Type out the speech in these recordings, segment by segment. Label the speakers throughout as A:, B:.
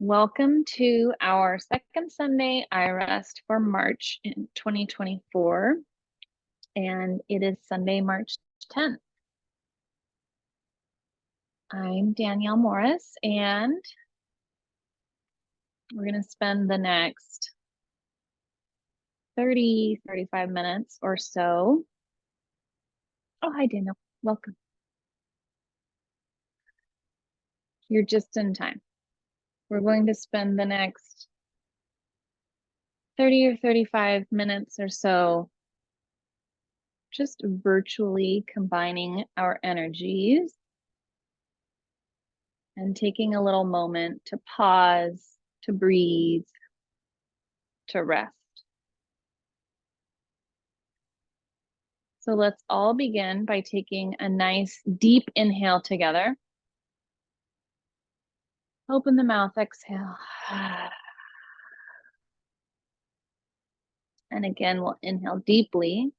A: Welcome to our second Sunday iRest for March in 2024, and it is Sunday, March 10th. I'm Danielle Morris, and we're going to spend the next 35 minutes or so. Oh, hi, Danielle. Welcome. You're just in time. We're going to spend the next 30 or 35 minutes or so just virtually combining our energies and taking a little moment to pause, to breathe, to rest. So let's all begin by taking a nice deep inhale together. Open the mouth, exhale. And again, we'll inhale deeply.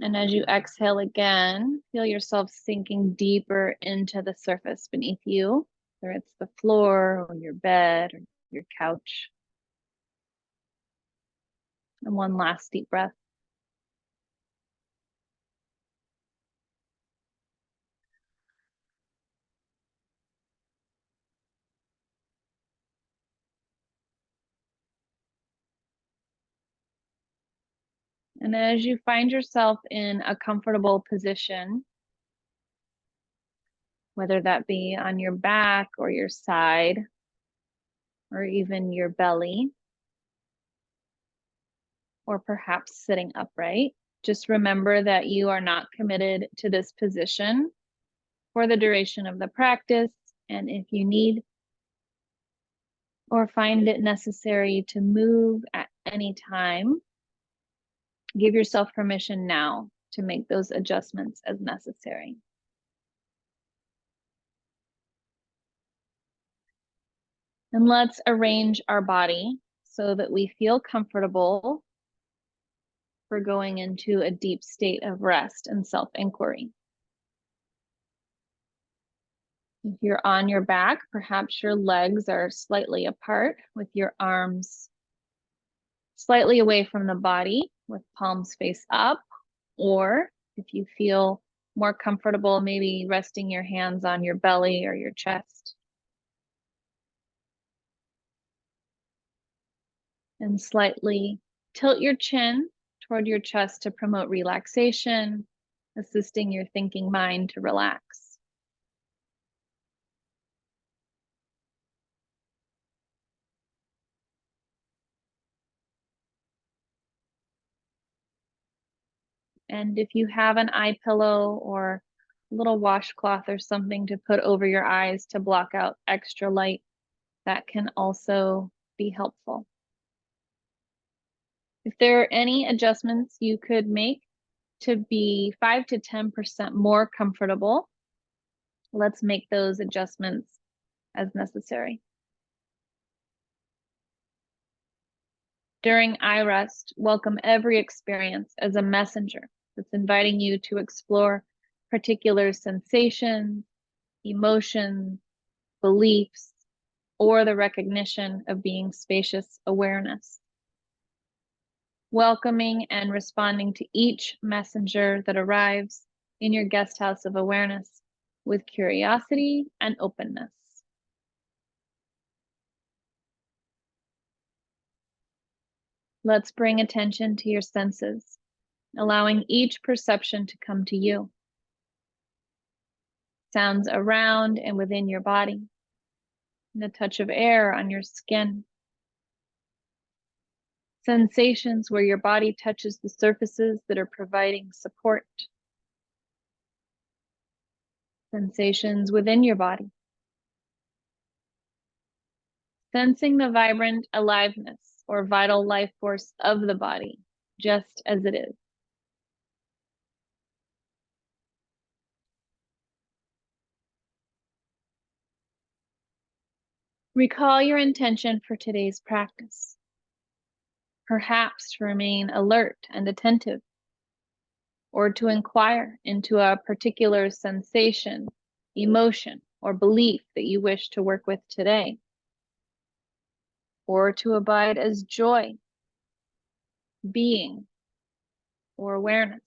A: And as you exhale again, feel yourself sinking deeper into the surface beneath you, whether it's the floor or your bed or your couch. And one last deep breath. And as you find yourself in a comfortable position, whether that be on your back or your side, or even your belly, or perhaps sitting upright, just remember that you are not committed to this position for the duration of the practice. And if you need or find it necessary to move at any time, give yourself permission now to make those adjustments as necessary. And let's arrange our body so that we feel comfortable for going into a deep state of rest and self-inquiry. If you're on your back, perhaps your legs are slightly apart with your arms slightly away from the body with palms face up, or if you feel more comfortable, maybe resting your hands on your belly or your chest. And slightly tilt your chin toward your chest to promote relaxation, assisting your thinking mind to relax. And if you have an eye pillow or a little washcloth or something to put over your eyes to block out extra light, that can also be helpful. If there are any adjustments you could make to be 5 to 10% more comfortable, let's make those adjustments as necessary. During iRest, welcome every experience as a messenger that's inviting you to explore particular sensations, emotions, beliefs, or the recognition of being spacious awareness. Welcoming and responding to each messenger that arrives in your guest house of awareness with curiosity and openness. Let's bring attention to your senses, allowing each perception to come to you. Sounds around and within your body, the touch of air on your skin. Sensations where your body touches the surfaces that are providing support. Sensations within your body. Sensing the vibrant aliveness or vital life force of the body, just as it is. Recall your intention for today's practice. Perhaps to remain alert and attentive, or to inquire into a particular sensation, emotion, or belief that you wish to work with today, or to abide as joy, being, or awareness.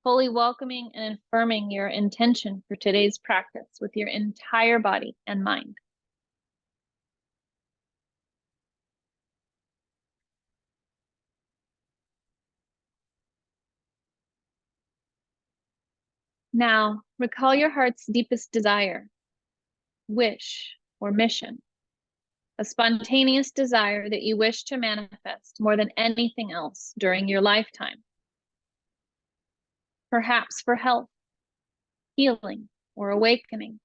A: Fully welcoming and affirming your intention for today's practice with your entire body and mind. Now, recall your heart's deepest desire, wish, or mission. A spontaneous desire that you wish to manifest more than anything else during your lifetime. Perhaps for health, healing, or awakening.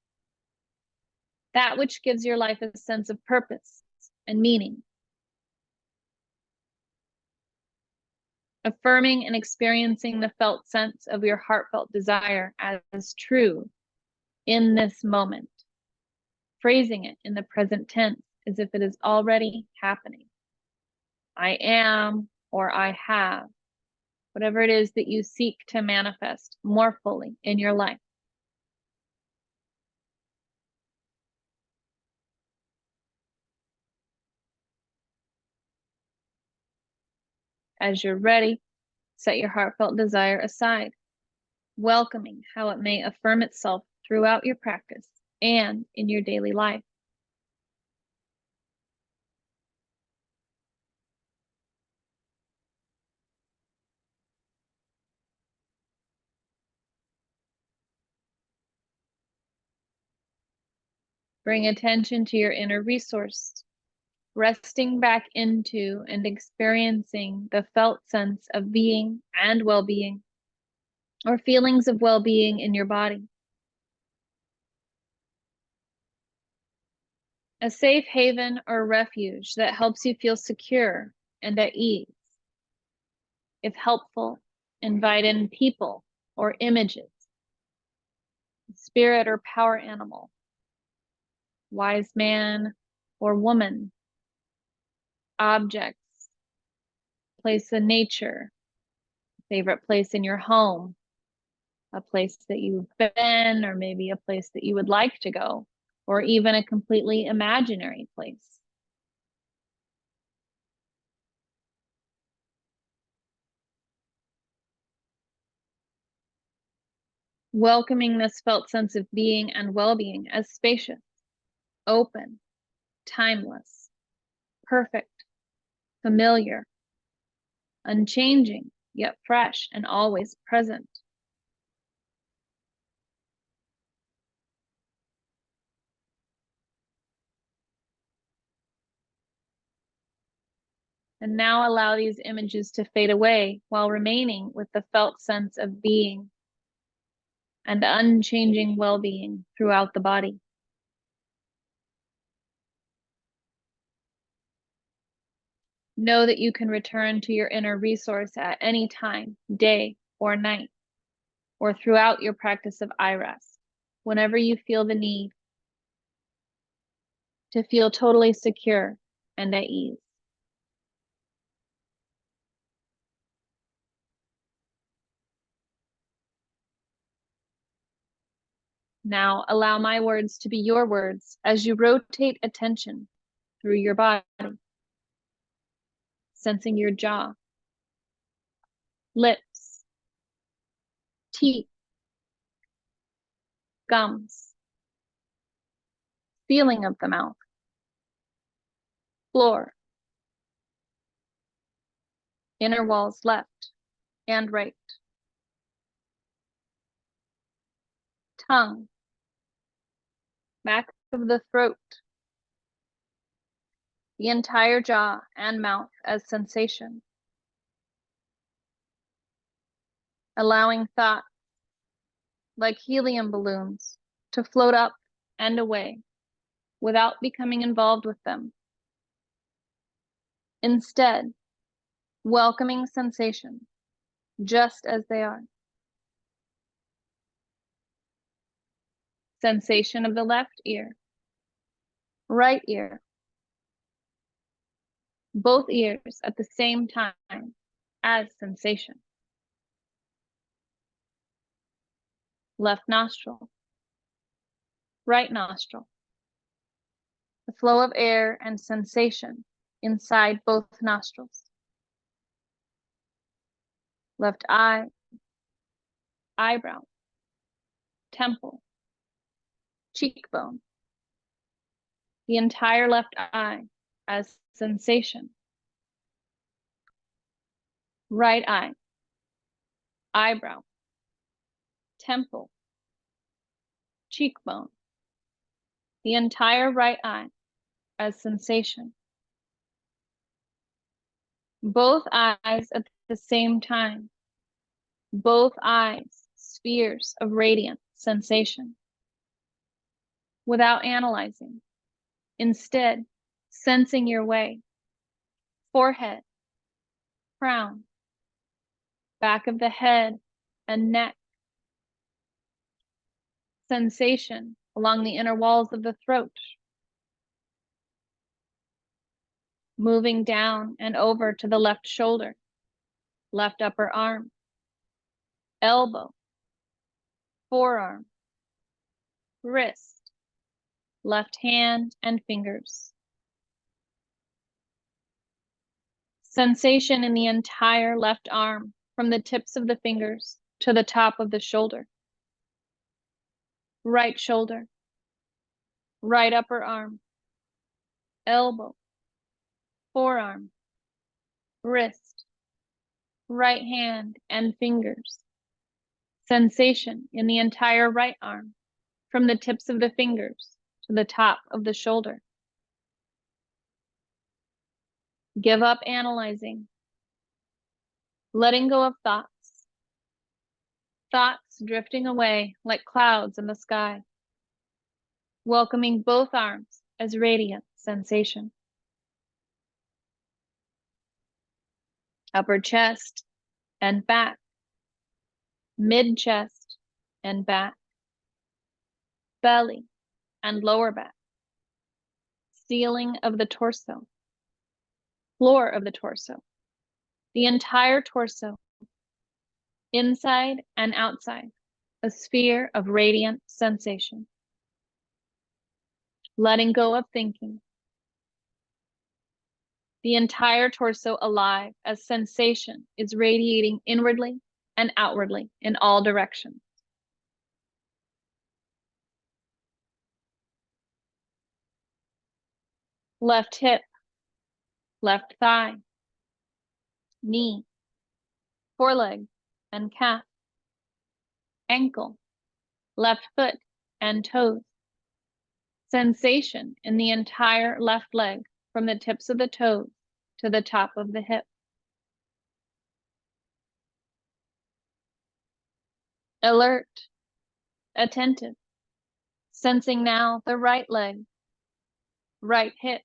A: That which gives your life a sense of purpose and meaning. Affirming and experiencing the felt sense of your heartfelt desire as true in this moment. Phrasing it in the present tense as if it is already happening. I am, or I have, whatever it is that you seek to manifest more fully in your life. As you're ready, set your heartfelt desire aside, welcoming how it may affirm itself throughout your practice and in your daily life. Bring attention to your inner resource, resting back into and experiencing the felt sense of being and well-being, or feelings of well-being in your body. A safe haven or refuge that helps you feel secure and at ease. If helpful, invite in people or images, spirit or power animal, wise man or woman, objects, place in nature, favorite place in your home, a place that you've been, or maybe a place that you would like to go, or even a completely imaginary place. Welcoming this felt sense of being and well-being as spacious, open, timeless, perfect, familiar, unchanging, yet fresh and always present. And now allow these images to fade away while remaining with the felt sense of being and unchanging well-being throughout the body. Know that you can return to your inner resource at any time, day or night, or throughout your practice of iRest, whenever you feel the need to feel totally secure and at ease. Now allow my words to be your words as you rotate attention through your body, sensing your jaw, lips, teeth, gums, feeling of the mouth, floor, inner walls left and right, tongue, back of the throat, the entire jaw and mouth as sensation. Allowing thoughts, like helium balloons, to float up and away without becoming involved with them. Instead, welcoming sensations just as they are. Sensation of the left ear, right ear, both ears at the same time as sensation. Left nostril, right nostril. The flow of air and sensation inside both nostrils. Left eye, eyebrow, temple, cheekbone. The entire left eye as sensation. Right eye, eyebrow, temple, cheekbone. The entire right eye as sensation. Both eyes at the same time. Both eyes, spheres of radiant sensation. Without analyzing. Instead, sensing your way. Forehead, crown, back of the head and neck. Sensation along the inner walls of the throat. Moving down and over to the left shoulder, left upper arm, elbow, forearm, wrist, left hand and fingers. Sensation in the entire left arm from the tips of the fingers to the top of the shoulder. Right shoulder, right upper arm, elbow, forearm, wrist, right hand and fingers. Sensation in the entire right arm from the tips of the fingers to the top of the shoulder. Give up analyzing, letting go of thoughts. Thoughts drifting away like clouds in the sky. Welcoming both arms as radiant sensation. Upper chest and back. Mid chest and back. Belly and lower back. Ceiling of the torso. Floor of the torso. The entire torso. Inside and outside. A sphere of radiant sensation. Letting go of thinking. The entire torso alive as sensation is radiating inwardly and outwardly in all directions. Left hip, left thigh, knee, foreleg and calf, ankle, left foot and toes. Sensation in the entire left leg from the tips of the toes to the top of the hip. Alert, attentive, sensing now the right leg, right hip,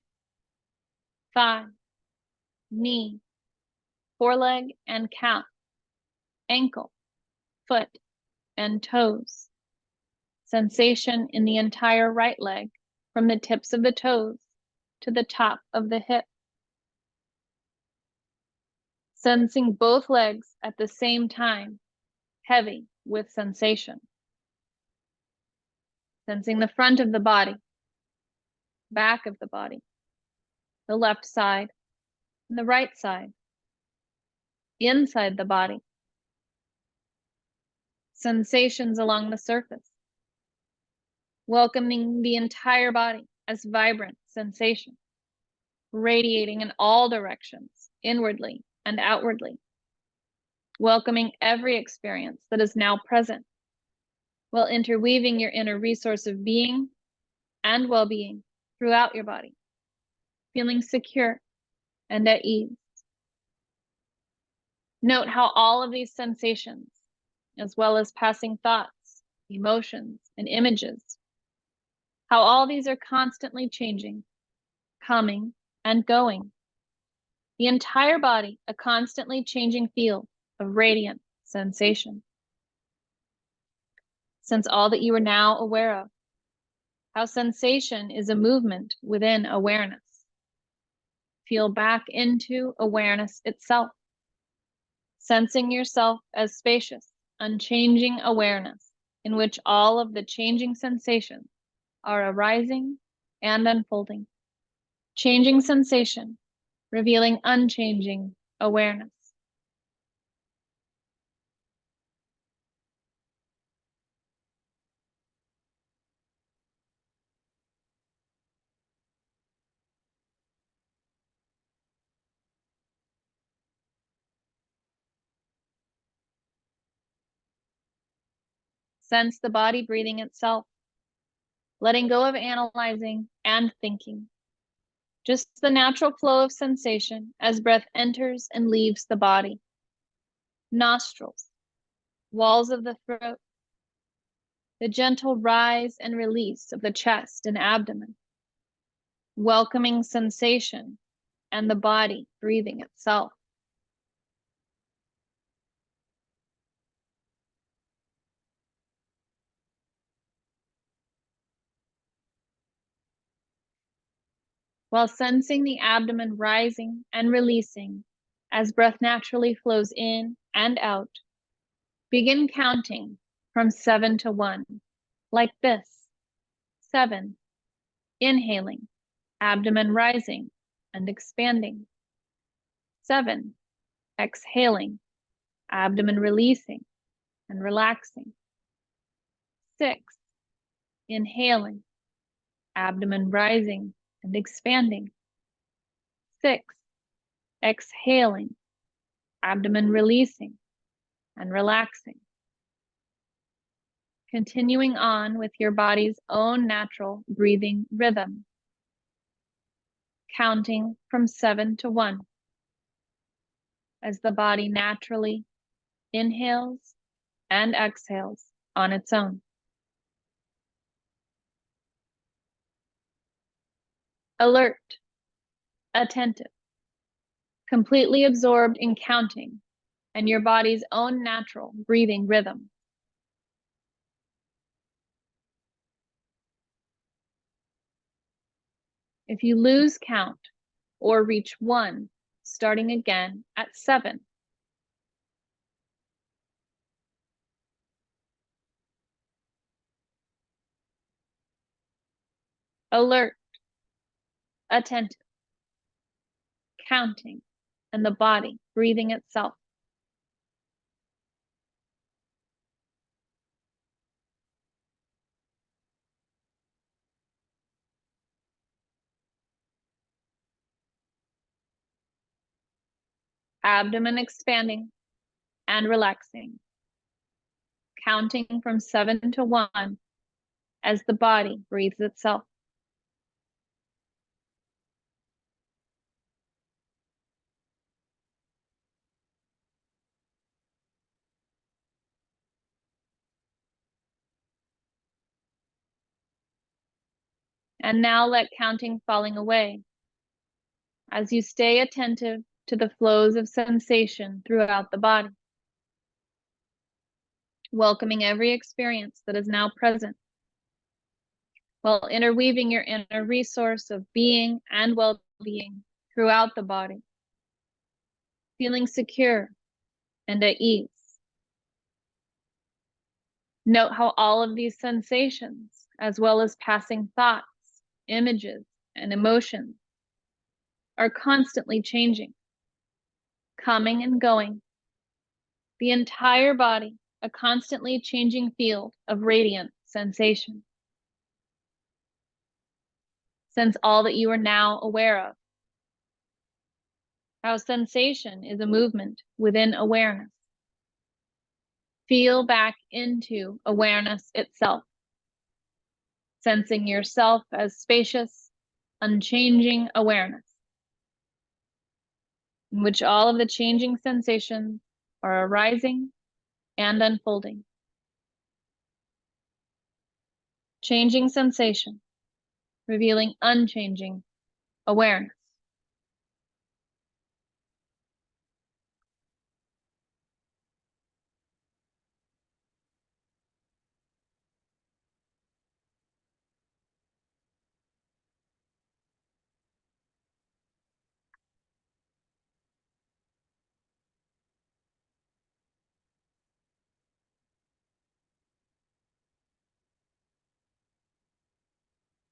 A: thigh, knee, foreleg and calf, ankle, foot, and toes. Sensation in the entire right leg from the tips of the toes to the top of the hip. Sensing both legs at the same time, heavy with sensation. Sensing the front of the body, back of the body, the left side and the right side, inside the body. Sensations along the surface. Welcoming the entire body as vibrant sensation, radiating in all directions, inwardly and outwardly. Welcoming every experience that is now present, while interweaving your inner resource of being and well-being throughout your body, feeling secure and at ease. Note how all of these sensations, as well as passing thoughts, emotions, and images, how all these are constantly changing, coming and going. The entire body, a constantly changing field of radiant sensation. Sense all that you are now aware of, how sensation is a movement within awareness. Feel back into awareness itself, sensing yourself as spacious, unchanging awareness in which all of the changing sensations are arising and unfolding. Changing sensation, revealing unchanging awareness. Sense the body breathing itself, letting go of analyzing and thinking. Just the natural flow of sensation as breath enters and leaves the body. Nostrils, walls of the throat, the gentle rise and release of the chest and abdomen, welcoming sensation and the body breathing itself. While sensing the abdomen rising and releasing as breath naturally flows in and out, begin counting from 7 to 1, like this. 7, inhaling, abdomen rising and expanding. 7, exhaling, abdomen releasing and relaxing. 6, inhaling, abdomen rising and expanding. 6, exhaling, abdomen releasing and relaxing. Continuing on with your body's own natural breathing rhythm, counting from 7 to 1 as the body naturally inhales and exhales on its own. Alert, attentive, completely absorbed in counting and your body's own natural breathing rhythm. If you lose count or reach 1, starting again at 7. Alert, attentive, counting, and the body breathing itself. Abdomen expanding and relaxing, counting from 7 to 1 as the body breathes itself. And now let counting falling away as you stay attentive to the flows of sensation throughout the body, welcoming every experience that is now present, while interweaving your inner resource of being and well-being throughout the body, feeling secure and at ease. Note how all of these sensations, as well as passing thoughts, images, and emotions, are constantly changing, coming and going. The entire body, a constantly changing field of radiant sensation. Sense all that you are now aware of. How sensation is a movement within awareness. Feel back into awareness itself, sensing yourself as spacious, unchanging awareness, in which all of the changing sensations are arising and unfolding. Changing sensation, revealing unchanging awareness.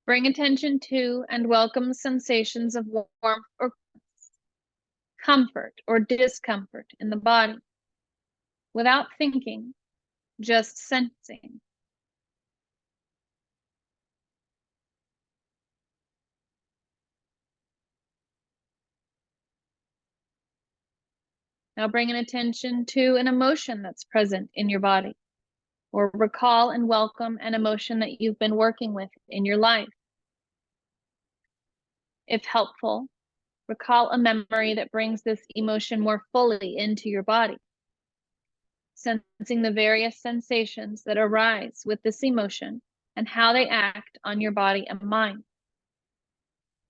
A: Bring attention to and welcome sensations of warmth or comfort or discomfort in the body without thinking, just sensing. Now bring an attention to an emotion that's present in your body, or recall and welcome an emotion that you've been working with in your life. If helpful, recall a memory that brings this emotion more fully into your body, sensing the various sensations that arise with this emotion and how they act on your body and mind.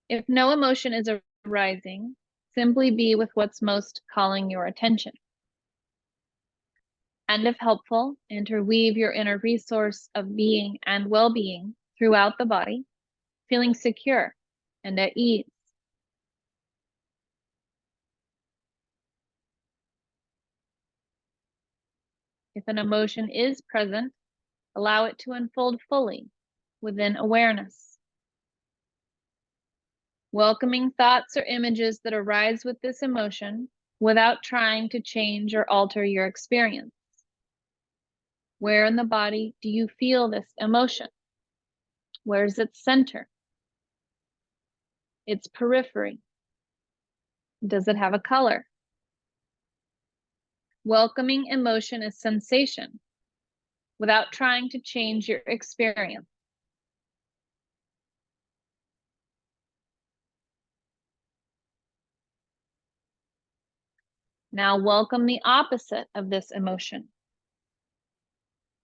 A: If no emotion is arising, simply be with what's most calling your attention. And if helpful, interweave your inner resource of being and well-being throughout the body, feeling secure and at ease. If an emotion is present, allow it to unfold fully within awareness. Welcoming thoughts or images that arise with this emotion without trying to change or alter your experience. Where in the body do you feel this emotion? Where's its center? Its periphery? Does it have a color? Welcoming emotion as sensation without trying to change your experience. Now welcome the opposite of this emotion.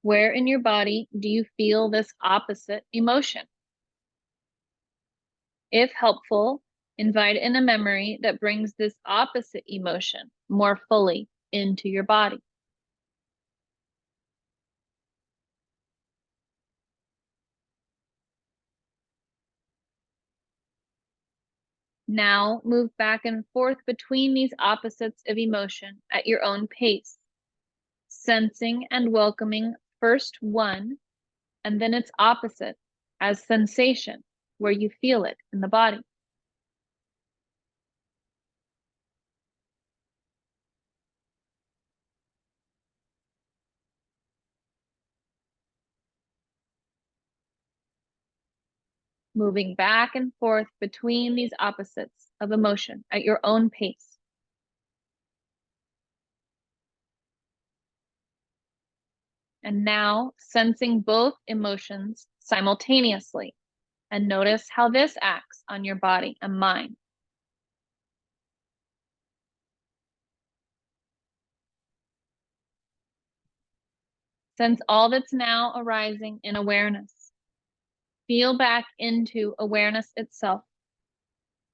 A: Where in your body do you feel this opposite emotion? If helpful, invite in a memory that brings this opposite emotion more fully into your body. Now move back and forth between these opposites of emotion at your own pace, sensing and welcoming first one and then its opposite as sensation where you feel it in the body. Moving back and forth between these opposites of emotion at your own pace. And now sensing both emotions simultaneously, and notice how this acts on your body and mind. Sense all that's now arising in awareness. Feel back into awareness itself,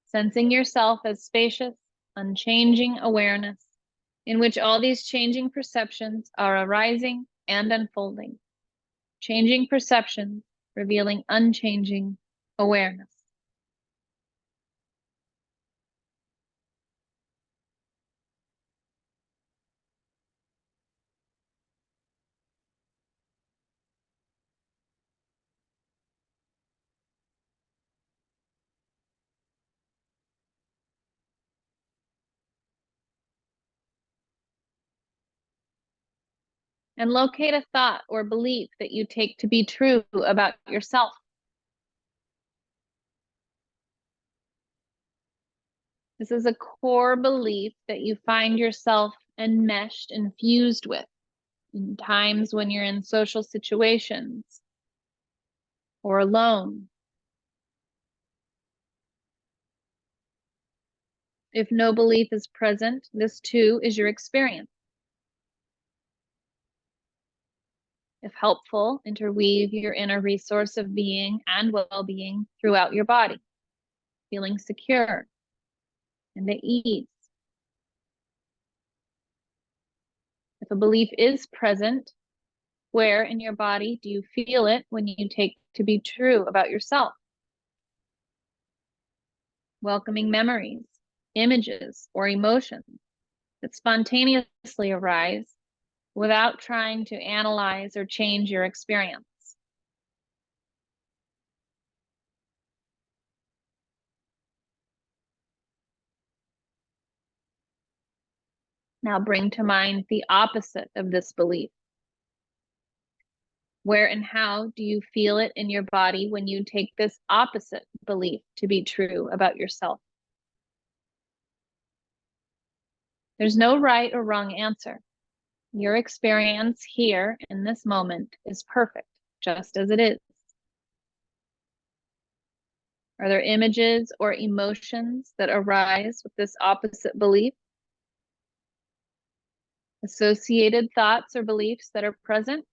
A: sensing yourself as spacious, unchanging awareness, in which all these changing perceptions are arising and unfolding. Changing perceptions, revealing unchanging awareness. And locate a thought or belief that you take to be true about yourself. This is a core belief that you find yourself enmeshed and fused with in times when you're in social situations or alone. If no belief is present, this too is your experience. If helpful, interweave your inner resource of being and well-being throughout your body, feeling secure and at ease. If a belief is present, where in your body do you feel it when you take to be true about yourself? Welcoming memories, images, or emotions that spontaneously arise without trying to analyze or change your experience. Now bring to mind the opposite of this belief. Where and how do you feel it in your body when you take this opposite belief to be true about yourself? There's no right or wrong answer. Your experience here in this moment is perfect, just as it is. Are there images or emotions that arise with this opposite belief? Associated thoughts or beliefs that are present?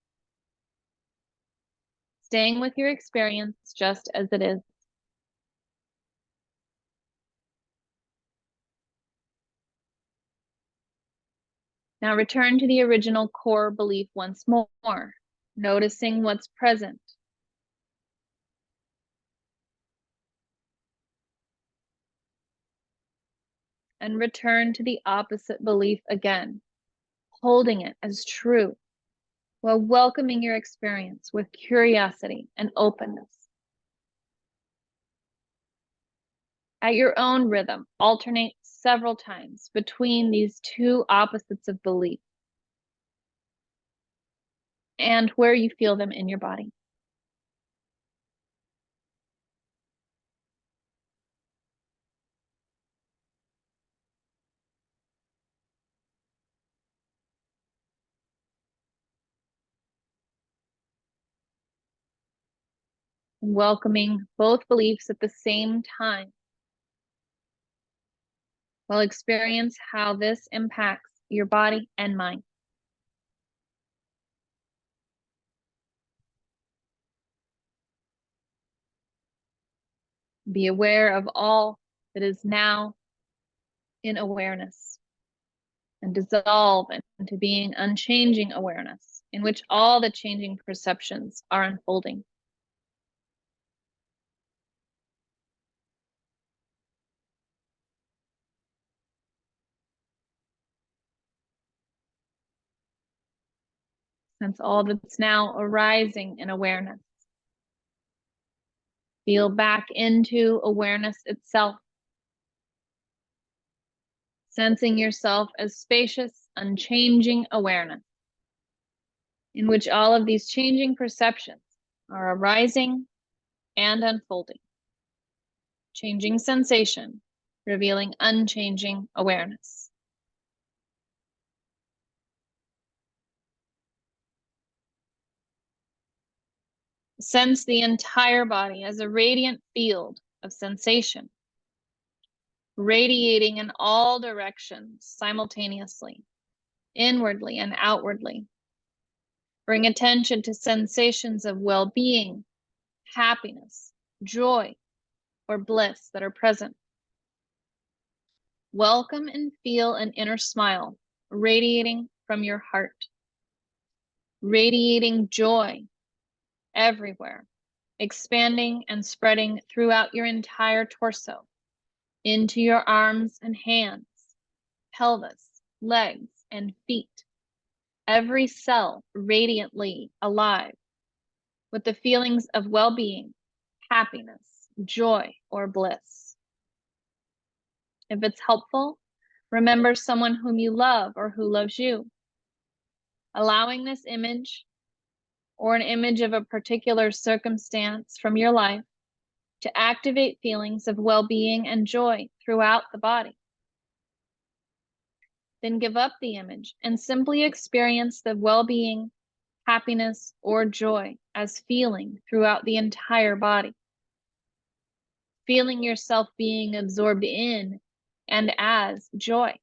A: Staying with your experience just as it is. Now return to the original core belief once more, noticing what's present. And return to the opposite belief again, holding it as true, while welcoming your experience with curiosity and openness. At your own rhythm, alternate several times between these two opposites of belief and where you feel them in your body. Welcoming both beliefs at the same time, while experience how this impacts your body and mind. Be aware of all that is now in awareness, and dissolve into being unchanging awareness, in which all the changing perceptions are unfolding. Sense all that's now arising in awareness. Feel back into awareness itself, sensing yourself as spacious, unchanging awareness, in which all of these changing perceptions are arising and unfolding. Changing sensation, revealing unchanging awareness. Sense the entire body as a radiant field of sensation, radiating in all directions simultaneously, inwardly and outwardly. Bring attention to sensations of well-being, happiness, joy, or bliss that are present. Welcome and feel an inner smile radiating from your heart, radiating joy everywhere, expanding and spreading throughout your entire torso, into your arms and hands, pelvis, legs, and feet. Every cell radiantly alive with the feelings of well-being, happiness, joy, or bliss. If it's helpful, remember someone whom you love or who loves you. Allowing this image or an image of a particular circumstance from your life to activate feelings of well-being and joy throughout the body. Then give up the image and simply experience the well-being, happiness, or joy as feeling throughout the entire body. Feeling yourself being absorbed in and as joy.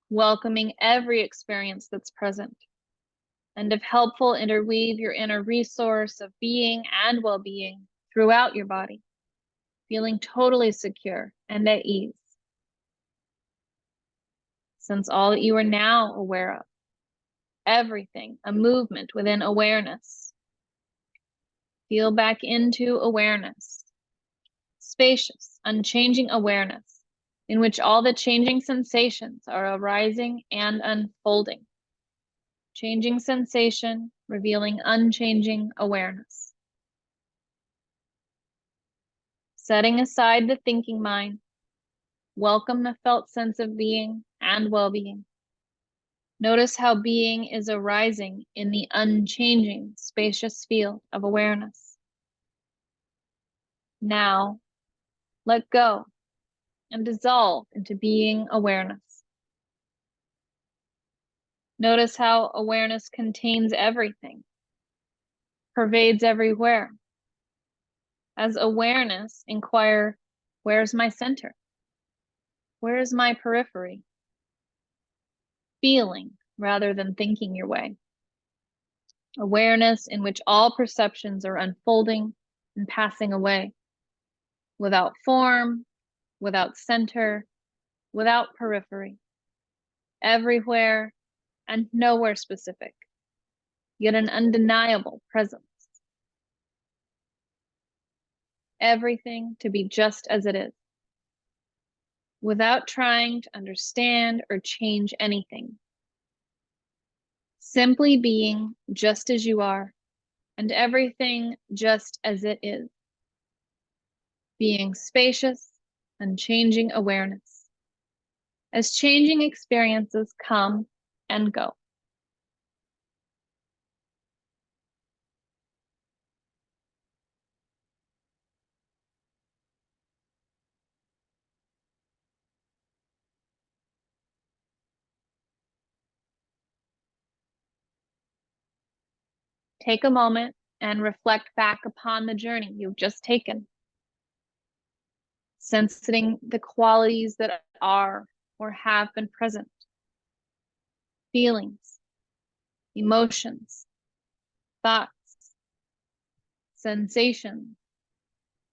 A: Welcoming every experience that's present. And if helpful, interweave your inner resource of being and well-being throughout your body, feeling totally secure and at ease. Sense all that you are now aware of, everything, a movement within awareness. Feel back into awareness, spacious, unchanging awareness, in which all the changing sensations are arising and unfolding. Changing sensation, revealing unchanging awareness. Setting aside the thinking mind, welcome the felt sense of being and well-being. Notice how being is arising in the unchanging, spacious field of awareness. Now, let go and dissolve into being awareness. Notice how awareness contains everything, pervades everywhere. As awareness, inquire, where's my center? Where's my periphery? Feeling rather than thinking your way. Awareness in which all perceptions are unfolding and passing away, without form, without center, without periphery, everywhere and nowhere specific, yet an undeniable presence. Everything to be just as it is, without trying to understand or change anything. Simply being just as you are, and everything just as it is. Being spacious and changing awareness, as changing experiences come and go. Take a moment and reflect back upon the journey you've just taken, sensing the qualities that are or have been present, feelings, emotions, thoughts, sensations,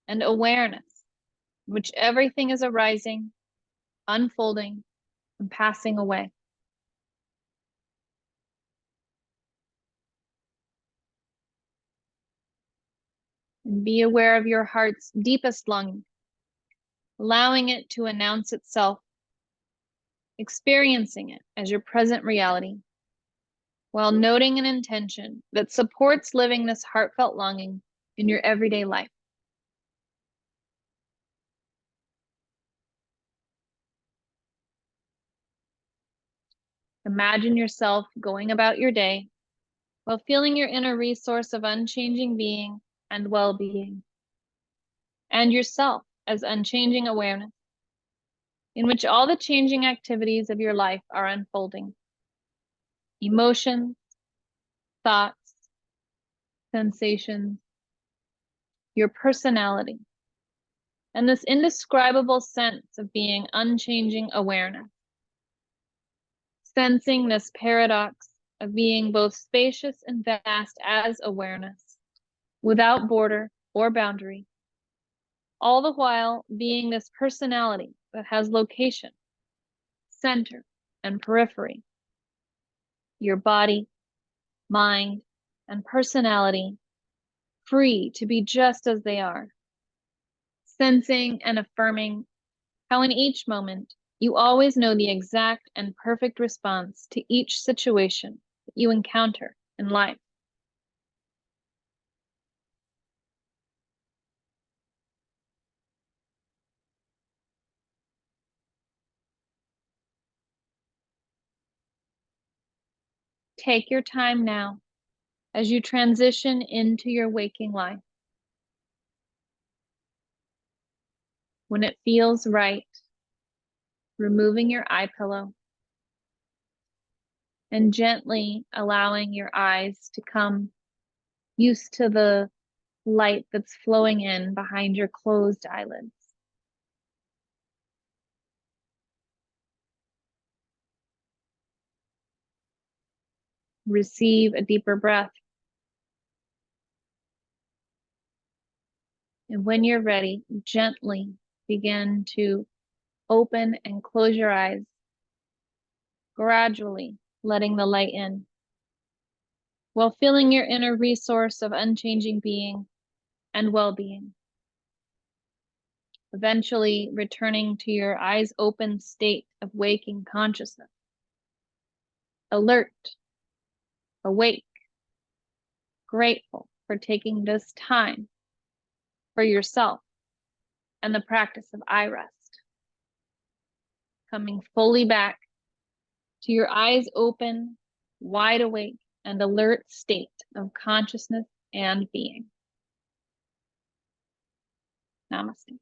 A: and awareness, in which everything is arising, unfolding, and passing away. And be aware of your heart's deepest longing, allowing it to announce itself, experiencing it as your present reality, while noting an intention that supports living this heartfelt longing in your everyday life. Imagine yourself going about your day while feeling your inner resource of unchanging being and well-being, and yourself as unchanging awareness, in which all the changing activities of your life are unfolding. Emotions, thoughts, sensations, your personality, and this indescribable sense of being unchanging awareness. Sensing this paradox of being both spacious and vast as awareness, without border or boundary, all the while being this personality that has location, center, and periphery. Your body, mind, and personality free to be just as they are. Sensing and affirming how in each moment you always know the exact and perfect response to each situation that you encounter in life. Take your time now as you transition into your waking life. When it feels right, removing your eye pillow and gently allowing your eyes to come used to the light that's flowing in behind your closed eyelids. Receive a deeper breath. And when you're ready, gently begin to open and close your eyes, gradually letting the light in, while feeling your inner resource of unchanging being and well-being. Eventually returning to your eyes open state of waking consciousness. Alert, awake, grateful for taking this time for yourself and the practice of iRest. Coming fully back to your eyes open, wide awake, and alert state of consciousness and being. Namaste.